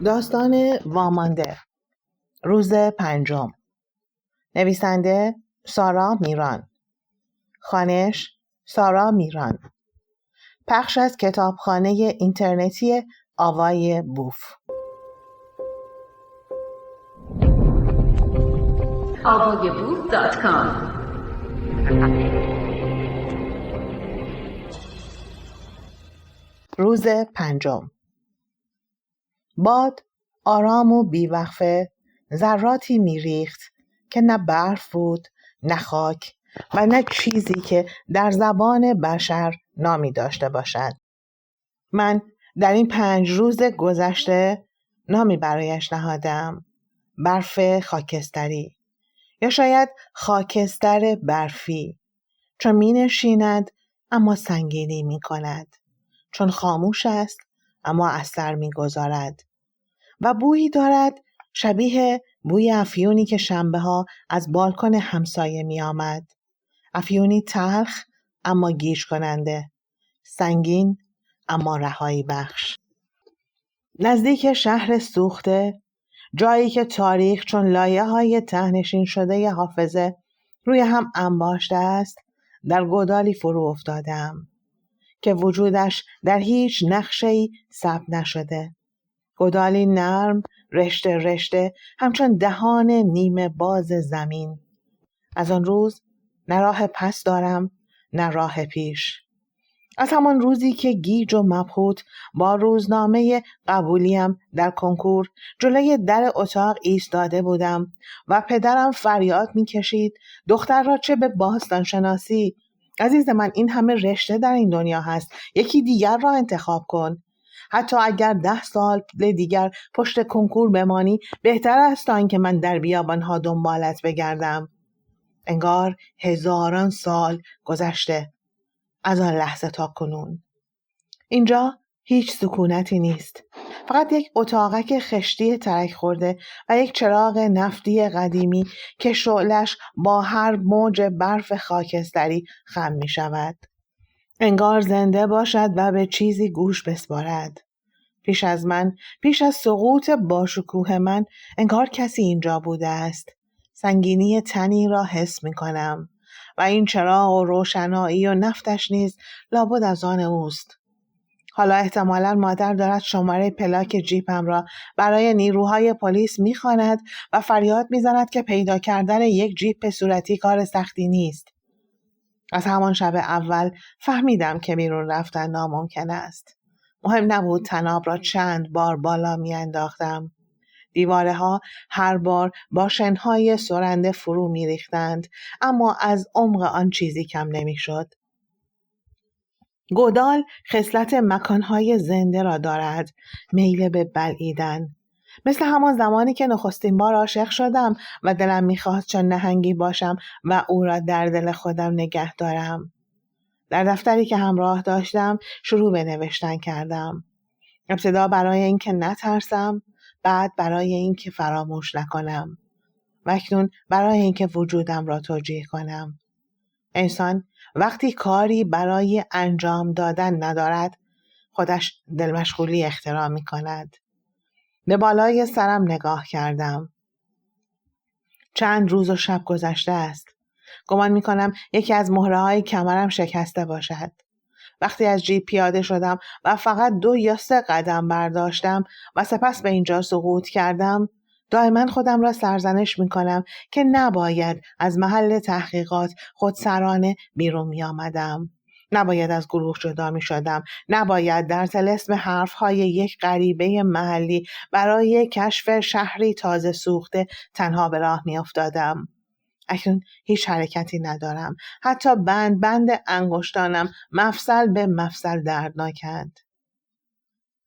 داستان وامانده، روز 5. نویسنده سارا میران، خوانش سارا میران، پخش از کتابخانه اینترنتی آوای بوف. avayaboof.com. روز 5. باد آرام و بیوقفه ذراتی میریخت که نه برف بود، نه خاک و نه چیزی که در زبان بشر نامی داشته باشد. من در این 5 روز گذشته نامی برایش نهادم: برف خاکستری، یا شاید خاکستر برفی، چون می نشیند اما سنگینی می کند، چون خاموش است اما اثر می گذارد و بویی دارد شبیه بوی افیونی که شنبه ها از بالکن همسایه می آمد. افیونی تلخ اما گیج کننده، سنگین اما رهایی بخش. نزدیک شهر سوخته، جایی که تاریخ چون لایه های تهنشین شده ی حافظه روی هم انباشته است، در گودالی فرو افتادم که وجودش در هیچ نقشه‌ای ثبت نشده. گودالی نرم، رشته رشته، همچون دهان نیمه باز زمین. از آن روز نه راه پس دارم نه راه پیش. از همان روزی که گیج و مبهوت با روزنامه قبولیم در کنکور جلوی در اتاق ایستاده بودم و پدرم فریاد می‌کشید: دختر را چه به باستان شناسی؟ عزیز من، این همه رشته در این دنیا هست، یکی دیگر را انتخاب کن. حتی اگر 10 سال دیگر پشت کنکور بمانی بهتر است تا اینکه من در بیابان‌ها دنبالت بگردم. انگار هزاران سال گذشته از آن لحظه تا کنون. اینجا هیچ سکونتی نیست، فقط یک اتاقک خشتی ترک خورده و یک چراغ نفتی قدیمی که شعلش با هر موج برف خاکستری خم می شود. انگار زنده باشد و به چیزی گوش بسپارد. پیش از من، پیش از سقوط باشکوه من، انگار کسی اینجا بوده است. سنگینی تنی را حس می کنم و این چراغ و روشنایی و نفتش نیز لابد از آن اوست. حالا احتمالاً مادر دارد شماره پلاک جیپم را برای نیروهای پلیس می‌خواند و فریاد می‌زند که پیدا کردن یک جیپ صورتی کار سختی نیست. از همان شب اول فهمیدم که بیرون رفتن ناممکن است. مهم نبود طناب را چند بار بالا می‌انداختم. دیوارها هر بار با شنهای سرنده فرو می‌ریختند، اما از عمق آن چیزی کم نمی‌شد. گودال خصلت مکانهای زنده را دارد، میل به بلعیدن. مثل همان زمانی که نخستین بار عاشق شدم و دلم می‌خواست چون نهنگی باشم و او را در دل خودم نگه دارم. در دفتری که همراه داشتم شروع به نوشتن کردم. ابتدا برای اینکه نترسم، بعد برای اینکه فراموش نکنم و اکنون برای اینکه وجودم را توجیه کنم. انسان وقتی کاری برای انجام دادن ندارد، خودش دلمشغولی اختراع می کند. به بالای سرم نگاه کردم. چند روز و شب گذشته است. گمان می کنم یکی از مهره‌های کمرم شکسته باشد. وقتی از جیپ پیاده شدم و فقط 2 یا 3 قدم برداشتم و سپس به اینجا سقوط کردم، دائما خودم را سرزنش می کنم که نباید از محل تحقیقات خودسرانه بیرون می آمدم. نباید از گروه جدا می شدم. نباید در طلسم حرفهای یک غریبه محلی برای کشف شهری تازه سوخته تنها به راه می افتادم. اکنون هیچ حرکتی ندارم. حتی بند انگشتانم مفصل به مفصل دردناکند.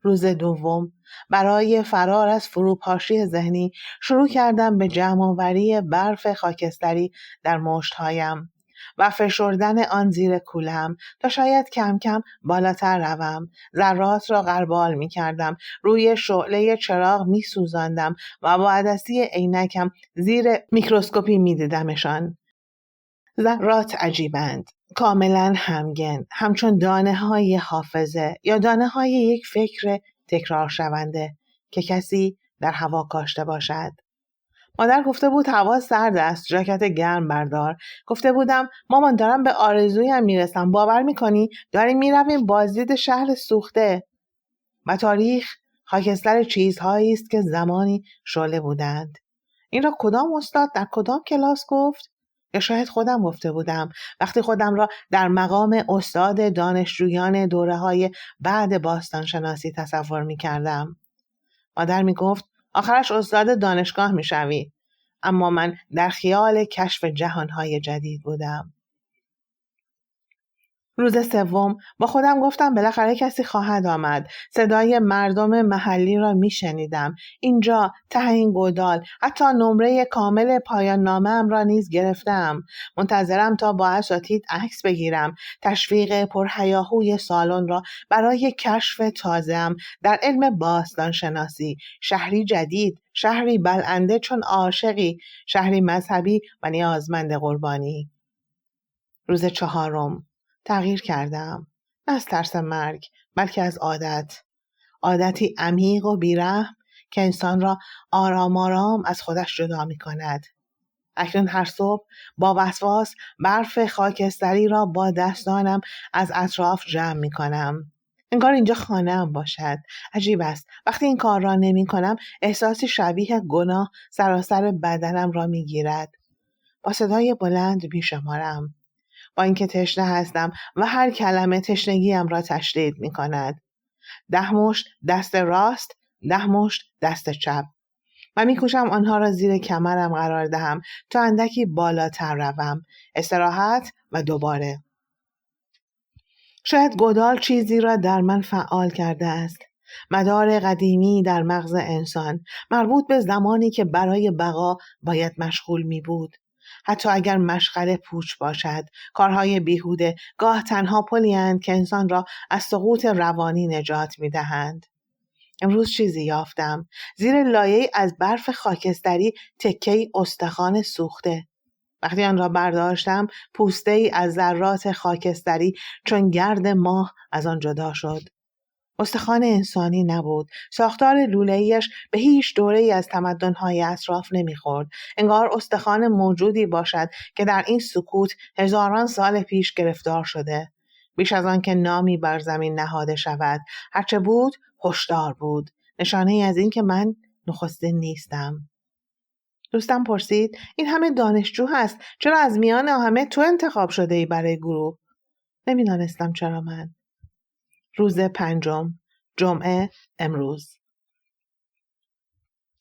روز 2 برای فرار از فروپاشی ذهنی شروع کردم به جمع‌آوری برف خاکستری در مشت‌هایم و فشردن آن زیر کوله‌ام تا شاید کم کم بالاتر روم. ذرات را غربال می کردم، روی شعله چراغ می سوزاندم و با عدسی عینکم زیر میکروسکوپی می دیدمشان. ذرات عجیبند، کاملا همگن، همچون دانه های حافظه یا دانه های یک فکر تکرار شونده که کسی در هوا کاشته باشد. مادر گفته بود هوا سرد است، ژاکت گرم بردار. گفته بودم مامان دارم به آرزویم میرسم. باور میکنی داریم میرویم بازدید شهر سوخته. و تاریخ خاکستر چیزهایی است که زمانی شعله بودند. این را کدام استاد در کدام کلاس گفت؟ یا شاید خودم گفته بودم وقتی خودم را در مقام استاد دانشجویان دوره‌های بعد باستانشناسی تصور می‌کردم. مادر می‌گفت آخرش استاد دانشگاه می‌شوی. اما من در خیال کشف جهان‌های جدید بودم. روز سوم با خودم گفتم بالاخره کسی خواهد آمد. صدای مردم محلی را میشنیدم. اینجا ته این گودال حتی نمره کامل پایان نامه‌ام را نیز گرفتم. منتظرم تا با اساتید عکس بگیرم. تشویق پرهیاهوی سالن را برای کشف تازه‌ام در علم باستان شناسی. شهری جدید، شهری بلنده چون عاشقی، شهری مذهبی و نیازمند قربانی. روز چهارم تغییر کردم. نه از ترس مرگ بلکه از عادتی عمیق و بیرحم که انسان را آرام آرام از خودش جدا می کند. اکنون هر صبح با وسواس برف خاکستری را با دستانم از اطراف جمع می کنم. انگار اینجا خانه‌ام باشد. عجیب است وقتی این کار را نمی کنم احساسی شبیه گناه سراسر بدنم را می گیرد. با صدای بلند بیشمارم. با اینکه تشنه هستم و هر کلمه تشنگیم را تشدید می کند. 10 مشت دست راست، 10 مشت دست چپ. و می کوشم آنها را زیر کمرم قرار دهم تا اندکی بالاتر روم. استراحت و دوباره. شاید گودال چیزی را در من فعال کرده است. مدار قدیمی در مغز انسان مربوط به زمانی که برای بقا باید مشغول می بود. حتی اگر مشغله پوچ باشد، کارهای بیهوده گاه تنها پلی‌اند که انسان را از سقوط روانی نجات می‌دهند. امروز چیزی یافتم. زیر لایه‌ای از برف خاکستری تکه‌ای استخوان سوخته. وقتی آن را برداشتم، پوسته‌ای از ذرات خاکستری چون گرد ماه از آن جدا شد. استخوان انسانی نبود. ساختار لوله‌ایش به هیچ دوره‌ای از تمدن‌های اطراف نمی‌خورد. انگار استخوان موجودی باشد که در این سکوت هزاران سال پیش گرفتار شده. بیش از آن که نامی بر زمین نهاده شود. هرچه بود، هشدار بود. نشانه‌ای از این که من نخستین نیستم. دوستم پرسید این همه دانشجو هست. چرا از میان همه تو انتخاب شده ای برای گروه؟ نمی‌دانستم چرا من. روز پنجم، جمعه، امروز.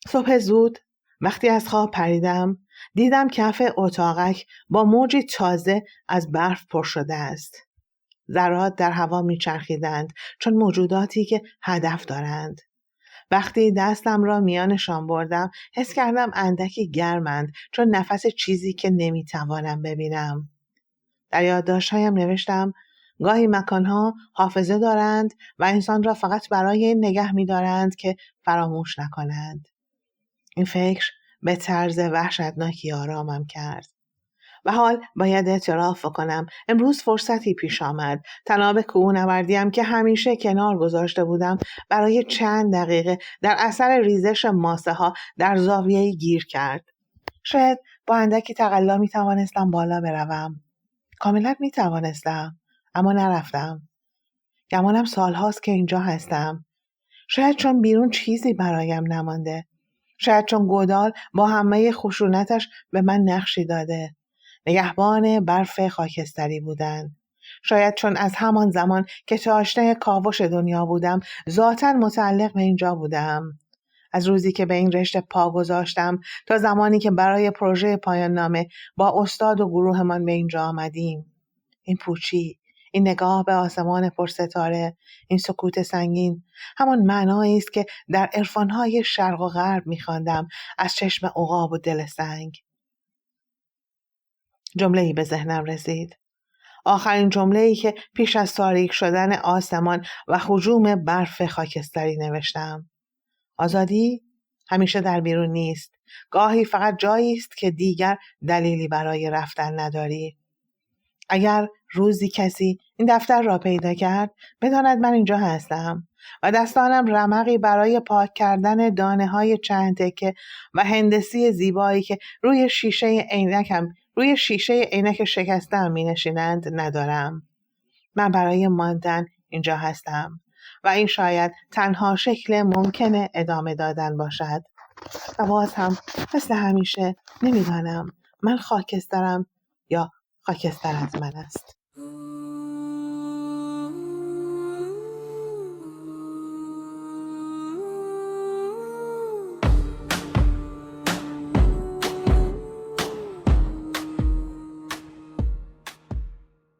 صبح زود وقتی از خواب پریدم دیدم کف اتاقک با موجی تازه از برف پر شده است. ذرات در هوا میچرخیدند چون موجوداتی که هدف دارند. وقتی دستم را میانشان بردم حس کردم اندکی گرمند چون نفس چیزی که نمیتوانم ببینم. در یادداشت‌هایم نوشتم گاهی مکانها حافظه دارند و انسان را فقط برای این نگه می‌دارند که فراموش نکنند. این فکر به طرز وحشتناکی آرامم کرد. و حال باید اعتراف کنم امروز فرصتی پیش آمد. طناب کوهنوردیم که همیشه کنار گذاشته بودم برای چند دقیقه در اثر ریزش ماسه ها در زاویه‌ای گیر کرد. شاید با اندکی تقلا می‌توانستم بالا بروم. کاملا می‌توانستم. اما نرفتم. گمانم سالهاست که اینجا هستم. شاید چون بیرون چیزی برایم نمانده. شاید چون گودال با همه خشونتش به من نقشی داده. نگهبان برف خاکستری بودن. شاید چون از همان زمان که تاشنه کاوش دنیا بودم ذاتاً متعلق به اینجا بودم. از روزی که به این رشته پا گذاشتم تا زمانی که برای پروژه پایان نامه با استاد و گروهمان به اینجا آمدیم. این پوچی، این نگاه به آسمان پرستاره، این سکوت سنگین، همان معنایی است که در عرفان‌های شرق و غرب می‌خواندم از چشم عقاب و دل سنگ. جمله‌ای به ذهنم رسید. آخرین جمله‌ای که پیش از تاریک شدن آسمان و هجوم برف خاکستری نوشتم. آزادی همیشه در بیرون نیست. گاهی فقط جایی است که دیگر دلیلی برای رفتن نداری. اگر روزی کسی این دفتر را پیدا کرد بداند من اینجا هستم و دستانم رمقی برای پاک کردن دانه های چند تکه و هندسی زیبایی که روی شیشه عینک شکسته‌ام می نشینند ندارم. من برای ماندن اینجا هستم و این شاید تنها شکل ممکن ادامه دادن باشد. و باز هم مثل همیشه نمیدانم من خاکسترم یا خاکستر از من است.